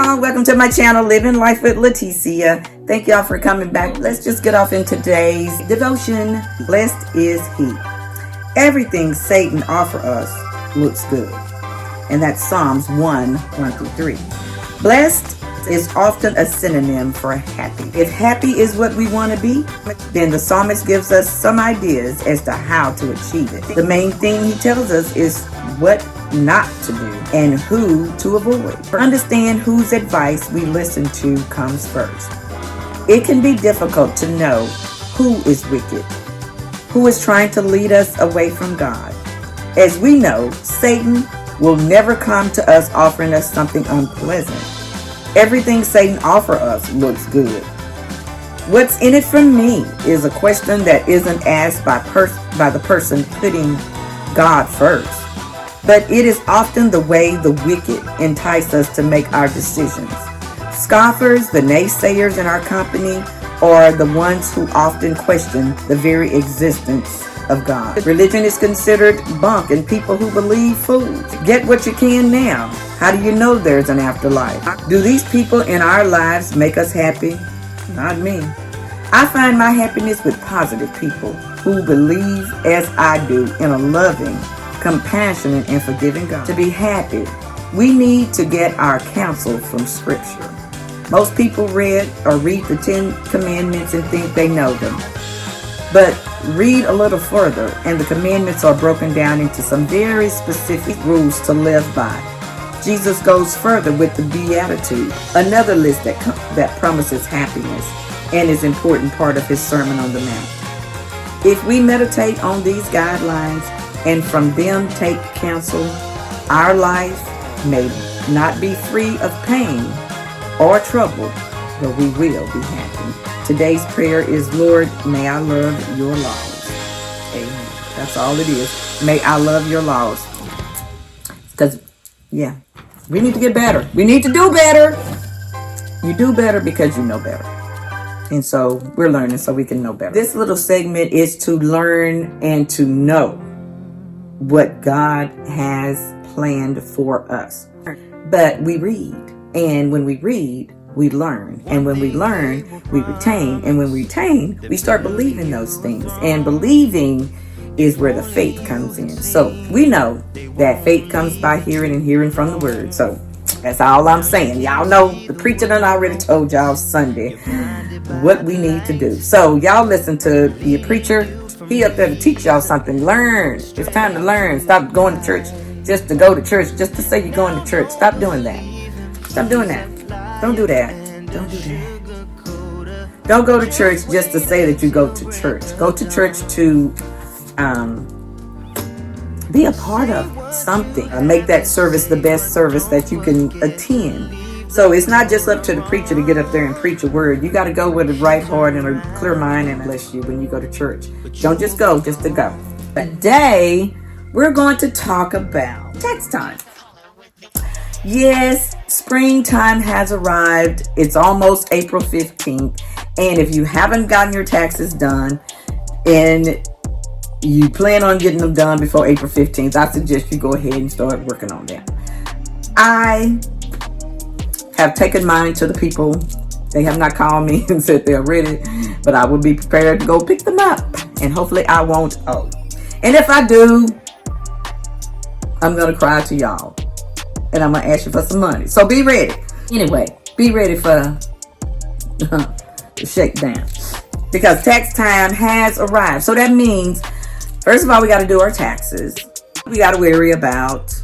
y'all, welcome to my channel, Living Life with Leticia. Thank y'all for coming back. Let's just get off in today's devotion. Blessed is he. Everything Satan offers us looks good. And that's Psalms 1:1-3. Blessed is often a synonym for happy. If happy is what we want to be, then the psalmist gives us some ideas as to how to achieve it. The main thing he tells us is what not to do and who to avoid. Understand whose advice we listen to comes first. It can be difficult to know who is wicked, who is trying to lead us away from God. As we know, Satan will never come to us offering us something unpleasant. Everything Satan offers us looks good. What's in it for me is a question that isn't asked by the person putting God first. But it is often the way the wicked entice us to make our decisions. Scoffers, the naysayers in our company, are the ones who often question the very existence of God. Religion is considered bunk, and people who believe fools. Get what you can now. How do you know there's an afterlife? Do these people in our lives make us happy? Not me. I find my happiness with positive people who believe, as I do, in a loving, compassionate, and forgiving God. To be happy, we need to get our counsel from Scripture. Most people read the 10 Commandments and think they know them. But read a little further, and the commandments are broken down into some very specific rules to live by. Jesus goes further with the Beatitude, another list that promises happiness and is an important part of his Sermon on the Mount. If we meditate on these guidelines and from them take counsel, our life may not be free of pain or trouble, but we will be happy. Today's prayer is, Lord, may I love your laws. Amen. That's all it is. May I love your laws. Because, we need to get better. We need to do better. You do better because you know better. And so we're learning so we can know better. This little segment is to learn and to know what God has planned for us. But we read. And when we read, we learn. And when we learn, we retain. And when we retain, we start believing those things. And believing is where the faith comes in. So we know that faith comes by hearing and hearing from the word. So that's all I'm saying. Y'all know the preacher done already told y'all Sunday what we need to do. So y'all listen to the preacher. He up there to teach y'all something. Learn. It's time to learn. Stop going to church just to go to church, just to say you're going to church. Stop doing that. Stop doing that. Don't do that. Don't do that. Don't go to church just to say that you go to church. Go to church to be a part of something. Make that service the best service that you can attend. So it's not just up to the preacher to get up there and preach a word. You got to go with a right heart and a clear mind and bless you when you go to church. Don't just go just to go. Today, we're going to talk about tax time. Yes, springtime has arrived. It's almost April 15th. And if you haven't gotten your taxes done and you plan on getting them done before April 15th, I suggest you go ahead and start working on them. I have taken mine to the people. They have not called me and said they're ready, but I will be prepared to go pick them up. And hopefully I won't owe. And if I do, I'm going to cry to y'all. And I'm going to ask you for some money. So be ready. Anyway, be ready for the shakedown. Because tax time has arrived. So that means, first of all, we got to do our taxes. We got to worry about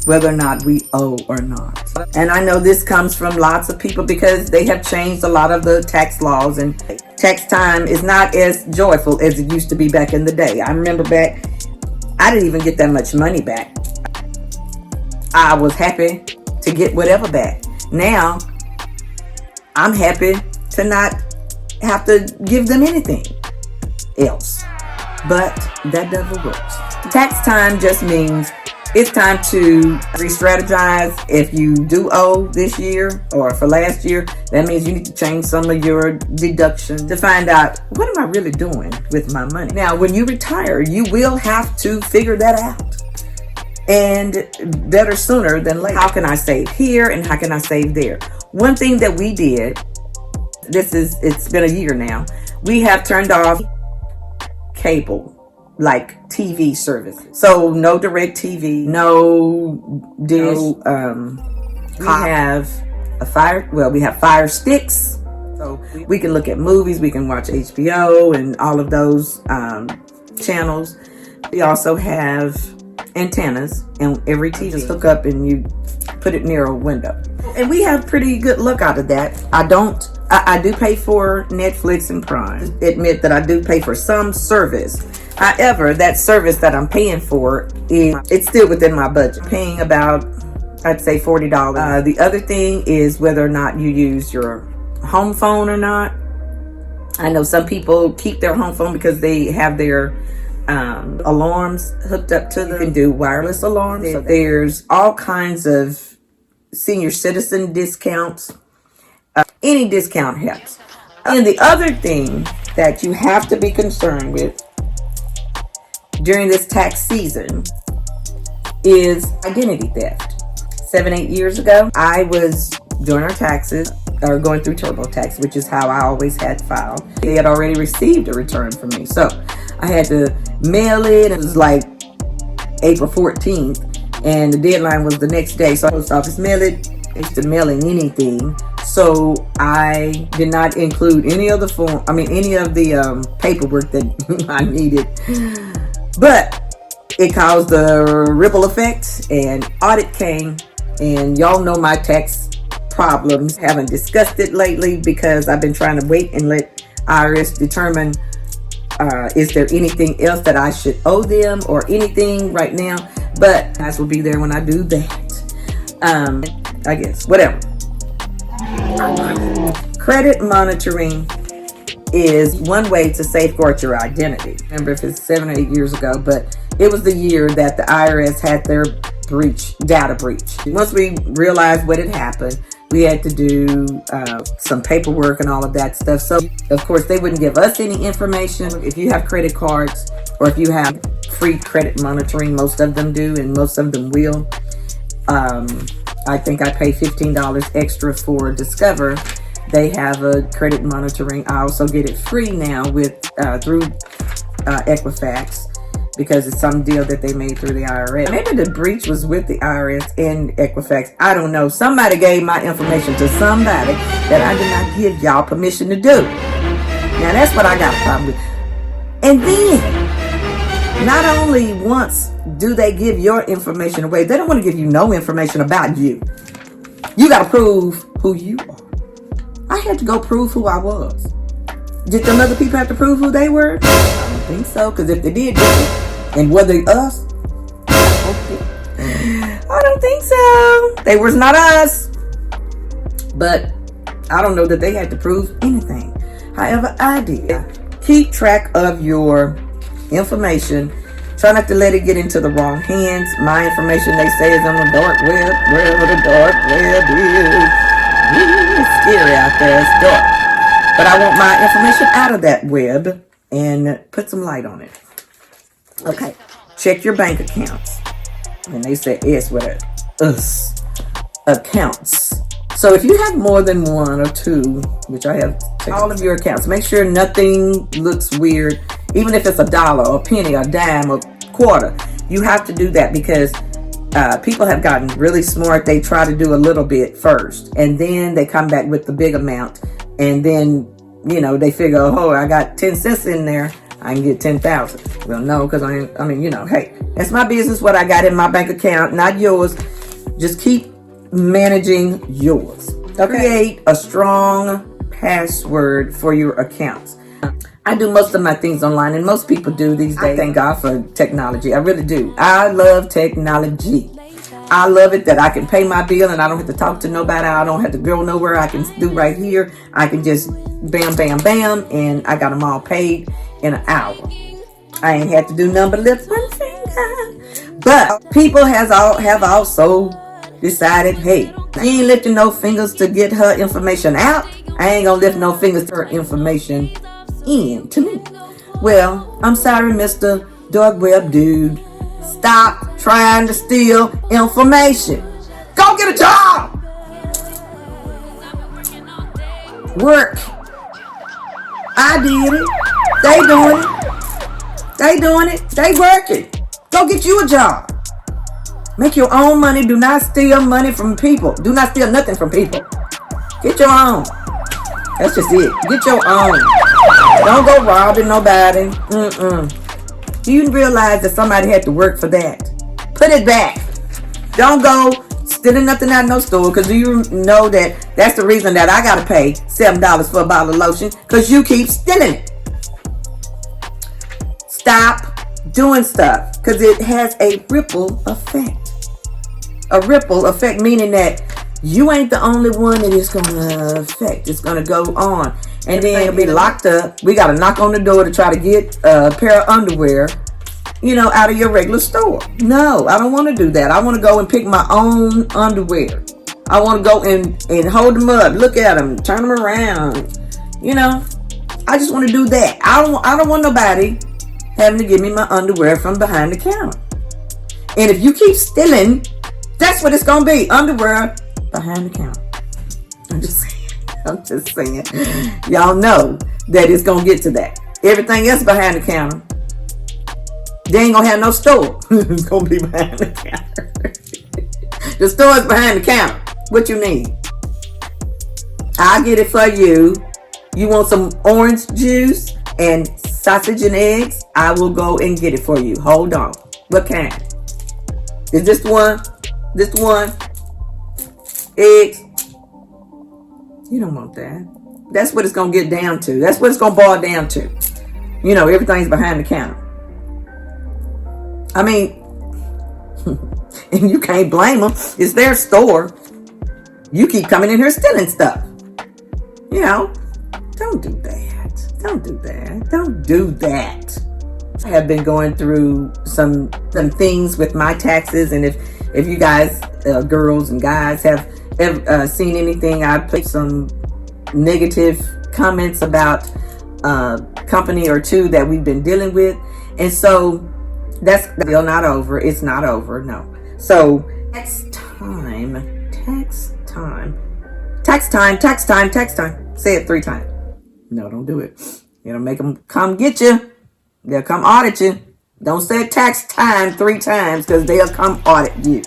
whether or not we owe or not. And I know this comes from lots of people because they have changed a lot of the tax laws. And tax time is not as joyful as it used to be back in the day. I remember back, I didn't even get that much money back. I was happy to get whatever back. Now, I'm happy to not have to give them anything else. But that never works. Tax time just means it's time to re-strategize. If you do owe this year or for last year, that means you need to change some of your deductions to find out, what am I really doing with my money? Now, when you retire, you will have to figure that out. And better sooner than later. How can I save here and how can I save there? One thing that we did, it's been a year now, we have turned off cable, like TV service. So no direct TV, no dish. We have we have Fire Sticks. So we can look at movies, we can watch HBO and all of those channels. We also have antennas, and every TV just hook up and you put it near a window. And we have pretty good look out of that. I do pay for Netflix and Prime. Admit that I do pay for some service. However, that service that I'm paying for, it's still within my budget. Paying about, I'd say $40. The other thing is whether or not you use your home phone or not. I know some people keep their home phone because they have their alarms hooked up to them. You can do wireless alarms. So there's all kinds of senior citizen discounts. Any discount helps. And the other thing that you have to be concerned with during this tax season is identity theft. 7-8 years ago, I was doing our taxes, or going through TurboTax, which is how I always had filed. They had already received a return from me, so I had to mail it. It was like April 14th, and the deadline was the next day. So post office mail it instead of mailing anything. So I did not include any of the paperwork that I needed. But it caused a ripple effect, and audit came, and y'all know my tax problems. Haven't discussed it lately because I've been trying to wait and let IRS determine is there anything else that I should owe them or anything right now. But guys will be there when I do that. I guess whatever. Credit monitoring is one way to safeguard your identity. Remember, if it's 7 or 8 years ago, but it was the year that the IRS had their data breach. Once we realized what had happened, we had to do some paperwork and all of that stuff. So, of course, they wouldn't give us any information. If you have credit cards or if you have free credit monitoring, most of them do, and most of them will. I think I pay $15 extra for Discover. They have a credit monitoring. I also get it free now through Equifax, because it's some deal that they made through the IRS. Maybe the breach was with the IRS and Equifax. I don't know. Somebody gave my information to somebody that I did not give y'all permission to do. Now that's what I got a problem with. And then, not only once do they give your information away, they don't want to give you no information about you. You got to prove who you are. I had to go prove who I was. Did some other people have to prove who they were? I don't think so, because if they did, and were they us? I don't think so. They was not us. But I don't know that they had to prove anything. However, I did. Keep track of your information. Try not to let it get into the wrong hands. My information, they say, is on the dark web. Wherever the dark web is. It's scary out there. It's dark. But I want my information out of that web and put some light on it. Okay. Check your bank accounts. And they say S with a us. Accounts. So if you have more than one or two, which I have checked all of your accounts, make sure nothing looks weird. Even if it's $1, a penny, a dime, a quarter, you have to do that, because people have gotten really smart. They try to do a little bit first, and then they come back with the big amount, and then, they figure, oh, I got 10 cents in there, I can get 10,000. Well, no, because hey, that's my business, what I got in my bank account, not yours. Just keep managing yours. Okay. Create a strong password for your accounts. I do most of my things online, and most people do these days. I thank God for technology. I really do. I love technology. I love it that I can pay my bill and I don't have to talk to nobody. I don't have to go nowhere. I can do right here. I can just bam, bam, bam, and I got them all paid in an hour. I ain't had to do nothing but lift one finger. But people have also decided, hey, she ain't lifting no fingers to get her information out. I ain't gonna lift no fingers to her information in to me. Well, I'm sorry, Mr. Dark Web Dude. Stop trying to steal information. Go get a job. Work. I did it. They doing it. They doing it. They working. Go get you a job. Make your own money. Do not steal money from people. Do not steal nothing from people. Get your own. That's just it. Get your own. Don't go robbing nobody. Do you realize that somebody had to work for that? Put it back. Don't go stealing nothing out of no store, because you know that's the reason that I gotta pay $7 for a bottle of lotion, because you keep stealing it. Stop doing stuff, because it has a ripple effect. A ripple effect, meaning that you ain't the only one that it's gonna affect. It's gonna go on, and then it'll be locked up. We gotta knock on the door to try to get a pair of underwear, out of your regular store. No, I don't want to do that. I want to go and pick my own underwear. I want to go and hold them up, look at them, turn them around. I just want to do that. I don't want nobody having to give me my underwear from behind the counter. And if you keep stealing, that's what it's gonna be. Underwear behind the counter. I'm just saying. Y'all know that it's gonna get to that. Everything else behind the counter. They ain't gonna have no store. It's gonna be behind the counter. The store is behind the counter. What you need? I'll get it for you. You want some orange juice and sausage and eggs? I will go and get it for you. Hold on. What kind? Is this one? This one? Eggs? You don't want that. That's what it's gonna get down to. That's what it's gonna boil down to. Everything's behind the counter. I mean, and you can't blame them. It's their store. You keep coming in here stealing stuff. Don't do that. Don't do that. Don't do that. I have been going through some things with my taxes, and if you guys, girls and guys, have ever seen anything, I put some negative comments about a company or two that we've been dealing with, and so that's still not over. It's not over, no. So tax time. Say it 3 times. No, don't do it. It'll make them come get you. They'll come audit you. Don't say tax time 3 times, because they'll come audit you.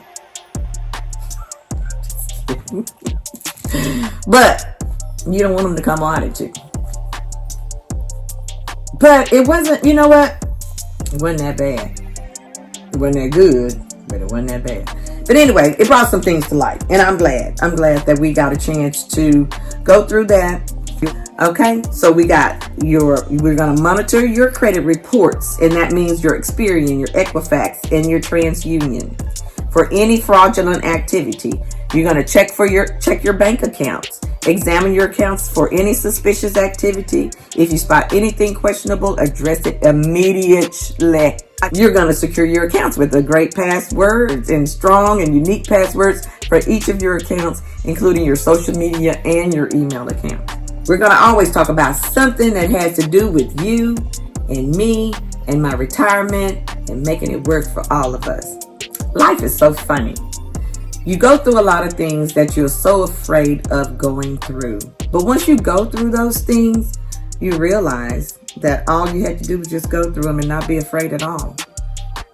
But you don't want them to come audit you. But it wasn't, you know what? It wasn't that bad. It wasn't that good, but it wasn't that bad. But anyway, it brought some things to light, and I'm glad that we got a chance to go through that. Okay, so we're going to monitor your credit reports, and that means your Experian, your Equifax, and your TransUnion. For any fraudulent activity, you're going to check your bank accounts. Examine your accounts for any suspicious activity. If you spot anything questionable, address it immediately. You're going to secure your accounts with a great passwords and strong and unique passwords for each of your accounts, including your social media and your email account. We're going to always talk about something that has to do with you and me and my retirement and making it work for all of us. Life is so funny. You go through a lot of things that you're so afraid of going through. But once you go through those things, you realize that all you had to do was just go through them and not be afraid at all.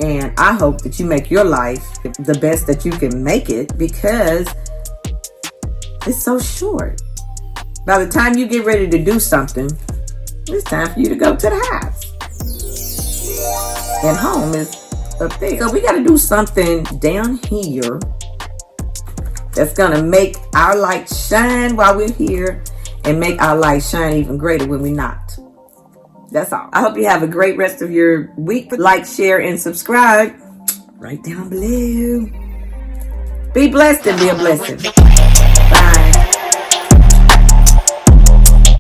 And I hope that you make your life the best that you can make it, because it's so short. By the time you get ready to do something, it's time for you to go to the house. And home is up there. So we got to do something down here that's going to make our light shine while we're here, and make our light shine even greater when we're not. That's all. I hope you have a great rest of your week. Like, share, and subscribe right down below. Be blessed and be a blessing.